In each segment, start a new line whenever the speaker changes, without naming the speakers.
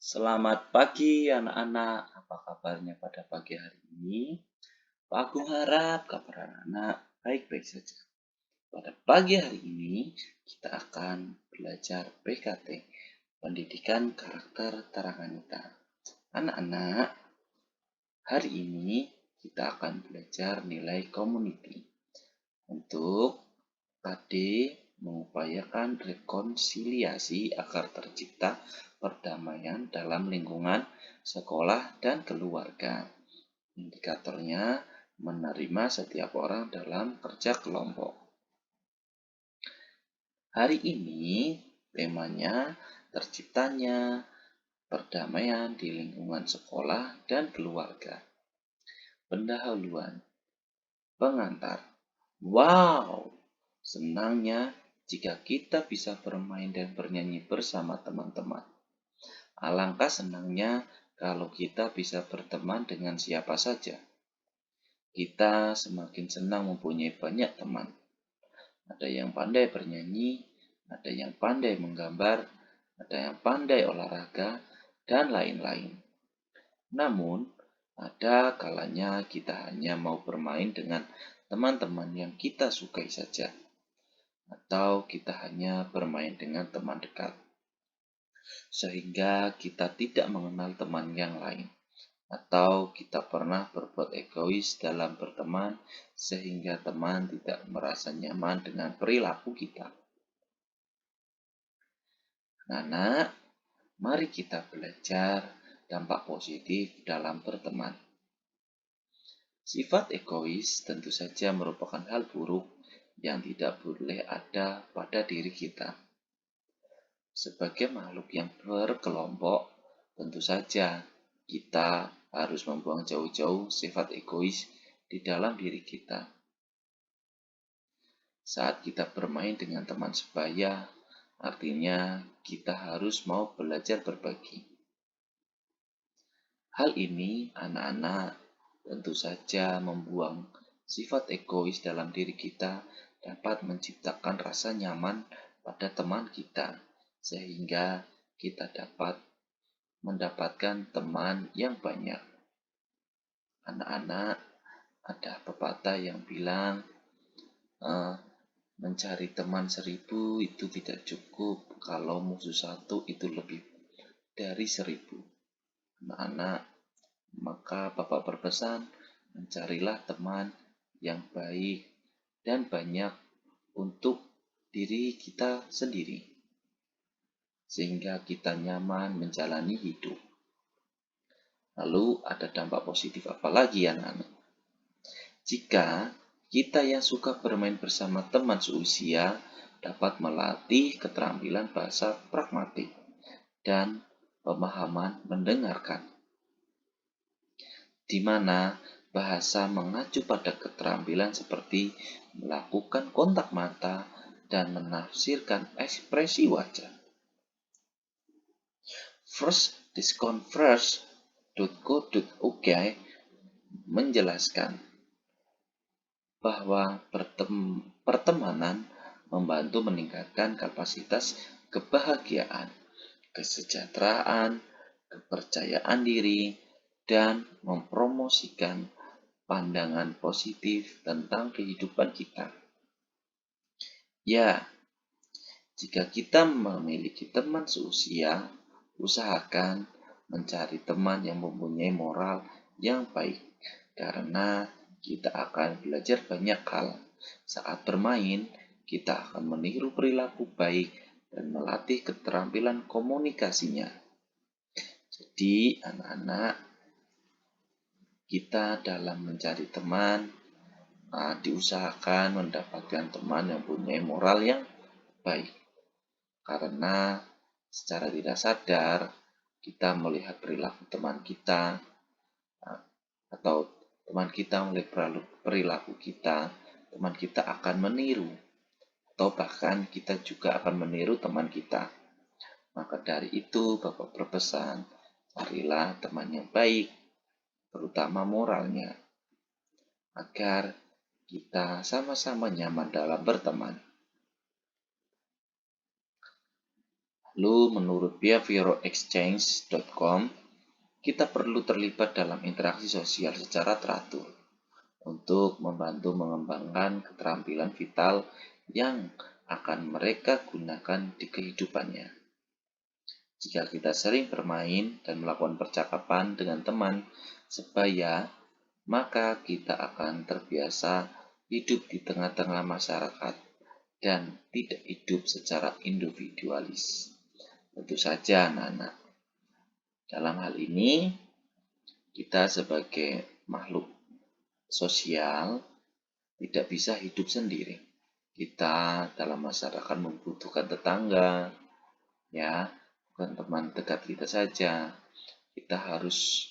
Selamat pagi anak-anak, apa kabarnya pada pagi hari ini? Pak Agung harap kabar anak-anak baik-baik saja. Pada pagi hari ini kita akan belajar PKT, Pendidikan Karakter Tarakanita. Anak-anak, hari ini kita akan belajar nilai community. Untuk tadi mengupayakan rekonsiliasi agar tercipta perdamaian dalam lingkungan sekolah dan keluarga. Indikatornya menerima setiap orang dalam kerja kelompok. Hari ini temanya terciptanya perdamaian di lingkungan sekolah dan keluarga. Pendahuluan. Pengantar. Wow, senangnya jika kita bisa bermain dan bernyanyi bersama teman-teman. Alangkah senangnya kalau kita bisa berteman dengan siapa saja. Kita semakin senang mempunyai banyak teman. Ada yang pandai bernyanyi, ada yang pandai menggambar, ada yang pandai olahraga, dan lain-lain. Namun, ada kalanya kita hanya mau bermain dengan teman-teman yang kita sukai saja, atau kita hanya bermain dengan teman dekat, sehingga kita tidak mengenal teman yang lain, atau kita pernah berbuat egois dalam berteman, sehingga teman tidak merasa nyaman dengan perilaku kita. Anak, mari kita belajar dampak positif dalam berteman. Sifat egois tentu saja merupakan hal buruk yang tidak boleh ada pada diri kita. Sebagai makhluk yang berkelompok, tentu saja kita harus membuang jauh-jauh sifat egois di dalam diri kita. Saat kita bermain dengan teman sebaya, artinya kita harus mau belajar berbagi. Hal ini, anak-anak, tentu saja membuang sifat egois dalam diri kita dapat menciptakan rasa nyaman pada teman kita, sehingga kita dapat mendapatkan teman yang banyak. Anak-anak, ada pepatah yang bilang, mencari teman 1000 itu tidak cukup kalau musuh satu itu lebih dari 1000. Anak-anak, maka Bapak berpesan, mencarilah teman yang baik dan banyak untuk diri kita sendiri, sehingga kita nyaman menjalani hidup. Lalu ada dampak positif apa lagi anak-anak? Jika kita yang suka bermain bersama teman seusia dapat melatih keterampilan bahasa pragmatik dan pemahaman mendengarkan, di mana bahasa mengacu pada keterampilan seperti melakukan kontak mata dan menafsirkan ekspresi wajah. Firstdisconverse.co.uk menjelaskan bahwa pertemanan membantu meningkatkan kapasitas kebahagiaan, kesejahteraan, kepercayaan diri, dan mempromosikan pandangan positif tentang kehidupan kita. Ya, jika kita memiliki teman seusia, usahakan mencari teman yang mempunyai moral yang baik, karena kita akan belajar banyak hal. Saat bermain, kita akan meniru perilaku baik dan melatih keterampilan komunikasinya. Jadi, anak-anak, kita dalam mencari teman, diusahakan mendapatkan teman yang punya moral yang baik. Karena secara tidak sadar, kita melihat perilaku teman kita, atau teman kita melihat perilaku kita, teman kita akan meniru, atau bahkan kita juga akan meniru teman kita. Maka dari itu, Bapak berpesan, carilah teman yang baik, terutama moralnya, agar kita sama-sama nyaman dalam berteman. Lalu menurut behavioralexchange.com, kita perlu terlibat dalam interaksi sosial secara teratur untuk membantu mengembangkan keterampilan vital yang akan mereka gunakan di kehidupannya. Jika kita sering bermain dan melakukan percakapan dengan teman sebaya, maka kita akan terbiasa hidup di tengah-tengah masyarakat dan tidak hidup secara individualis. Tentu saja anak-anak, dalam hal ini kita sebagai makhluk sosial tidak bisa hidup sendiri. Kita dalam masyarakat membutuhkan tetangga, ya, bukan teman dekat kita saja. Kita harus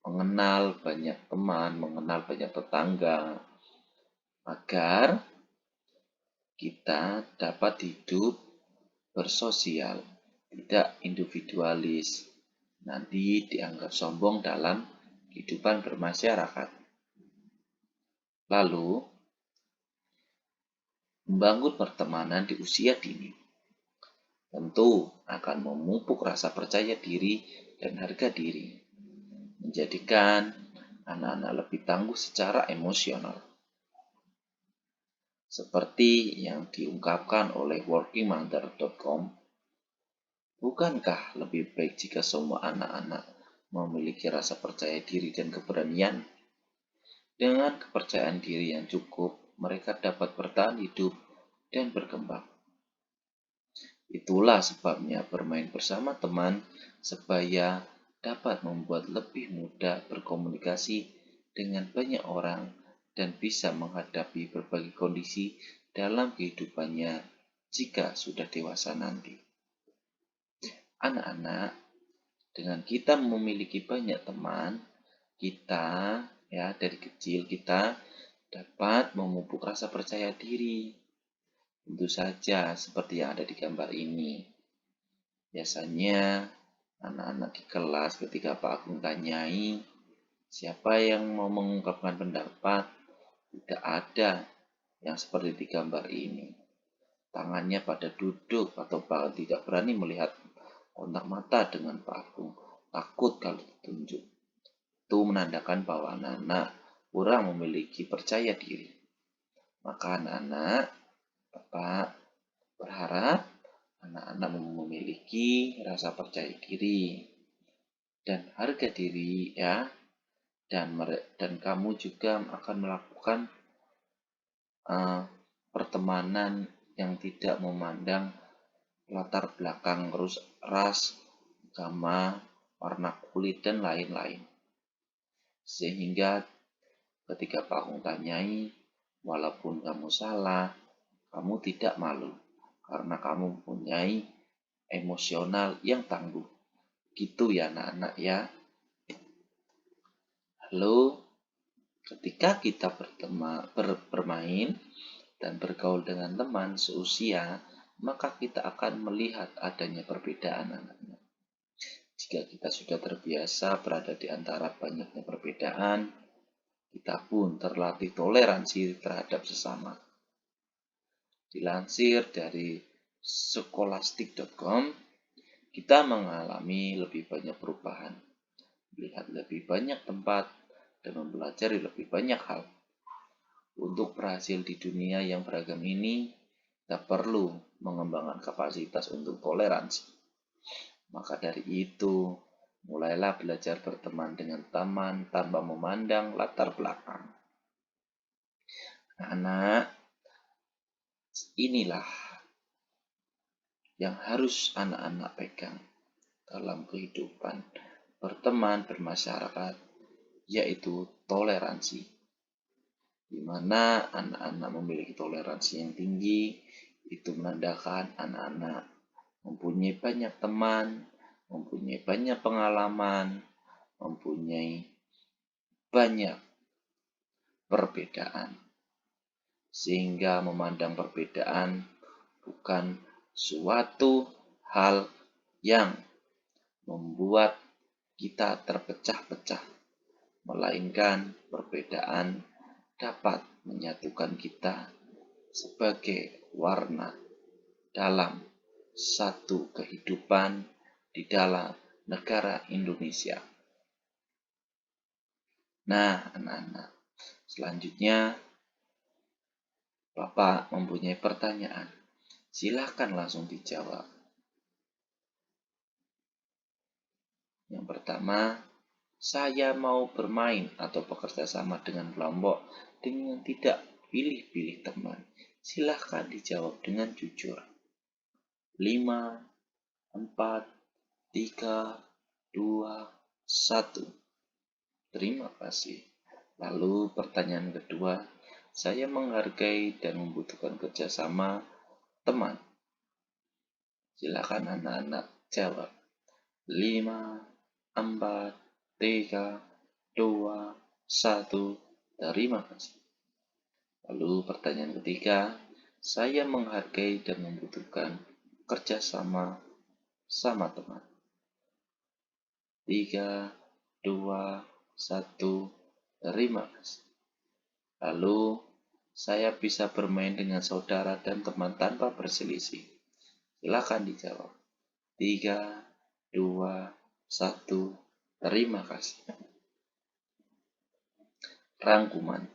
mengenal banyak teman, mengenal banyak tetangga, agar kita dapat hidup bersosial, tidak individualis. Nanti dianggap sombong dalam kehidupan bermasyarakat. Lalu, membangun pertemanan di usia dini tentu akan memupuk rasa percaya diri dan harga diri, menjadikan anak-anak lebih tangguh secara emosional. Seperti yang diungkapkan oleh workingmother.com, bukankah lebih baik jika semua anak-anak memiliki rasa percaya diri dan keberanian? Dengan kepercayaan diri yang cukup, mereka dapat bertahan hidup dan berkembang. Itulah sebabnya bermain bersama teman sebaya dapat membuat lebih mudah berkomunikasi dengan banyak orang dan bisa menghadapi berbagai kondisi dalam kehidupannya jika sudah dewasa nanti. Anak-anak, dengan kita memiliki banyak teman, kita dari kecil kita dapat memupuk rasa percaya diri. Tentu saja seperti yang ada di gambar ini. Biasanya anak-anak di kelas ketika Pak Agung tanyai siapa yang mau mengungkapkan pendapat, tidak ada yang seperti di gambar ini. Tangannya pada duduk atau bahkan tidak berani melihat kontak mata dengan Pak Agung, takut kalau ditunjuk. Itu menandakan bahwa anak-anak kurang memiliki percaya diri. Maka anak-anak, Bapak berharap anak-anak memiliki rasa percaya diri dan harga diri, ya, dan kamu juga akan melakukan pertemanan yang tidak memandang latar belakang ras, agama, warna kulit, dan lain-lain. Sehingga ketika Pak Agung tanyai, walaupun kamu salah, kamu tidak malu karena kamu mempunyai emosional yang tangguh. Gitu ya anak-anak ya. Lalu ketika kita bermain dan bergaul dengan teman seusia, maka kita akan melihat adanya perbedaan anak-anak. Jika kita sudah terbiasa berada di antara banyaknya perbedaan, kita pun terlatih toleransi terhadap sesama. Dilansir dari scholastic.com, kita mengalami lebih banyak perubahan, melihat lebih banyak tempat, dan mempelajari lebih banyak hal. Untuk berhasil di dunia yang beragam ini, kita perlu mengembangkan kapasitas untuk toleransi. Maka dari itu, mulailah belajar berteman dengan teman tanpa memandang latar belakang. Anak-anak, inilah yang harus anak-anak pegang dalam kehidupan berteman bermasyarakat, yaitu toleransi. Di mana anak-anak memiliki toleransi yang tinggi, itu menandakan anak-anak mempunyai banyak teman, mempunyai banyak pengalaman, mempunyai banyak perbedaan. Sehingga memandang perbedaan bukan suatu hal yang membuat kita terpecah-pecah, melainkan perbedaan dapat menyatukan kita sebagai warna dalam satu kehidupan di dalam negara Indonesia. Nah, anak-anak, selanjutnya Bapak mempunyai pertanyaan. Silahkan langsung dijawab. Yang pertama, saya mau bermain atau bekerja sama dengan kelompok dengan tidak pilih-pilih teman. Silahkan dijawab dengan jujur. 5, 4, 3, 2, 1. Terima kasih. Lalu pertanyaan kedua, saya menghargai dan membutuhkan kerjasama teman. Silakan anak-anak jawab. 5, 4, 3, 2, 1. Terima kasih. Lalu pertanyaan ketiga, saya menghargai dan membutuhkan kerjasama sama teman. 3, 2, 1. Terima kasih. Lalu, saya bisa bermain dengan saudara dan teman tanpa berselisih. Silakan dijawab. 3, 2, 1. Terima kasih. Rangkuman.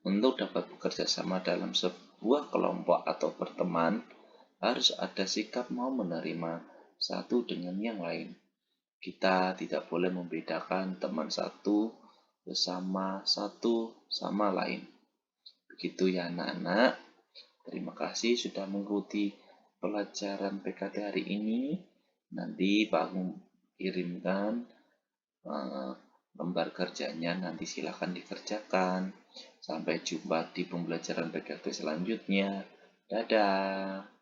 Untuk dapat bekerja sama dalam sebuah kelompok atau berteman, harus ada sikap mau menerima satu dengan yang lain. Kita tidak boleh membedakan teman satu sama lain. Begitu ya anak-anak. Terima kasih sudah mengikuti pelajaran PKT hari ini. Nanti Pak Agung kirimkan lembar kerjanya, nanti silakan dikerjakan. Sampai jumpa di pembelajaran PKT selanjutnya. Dadah.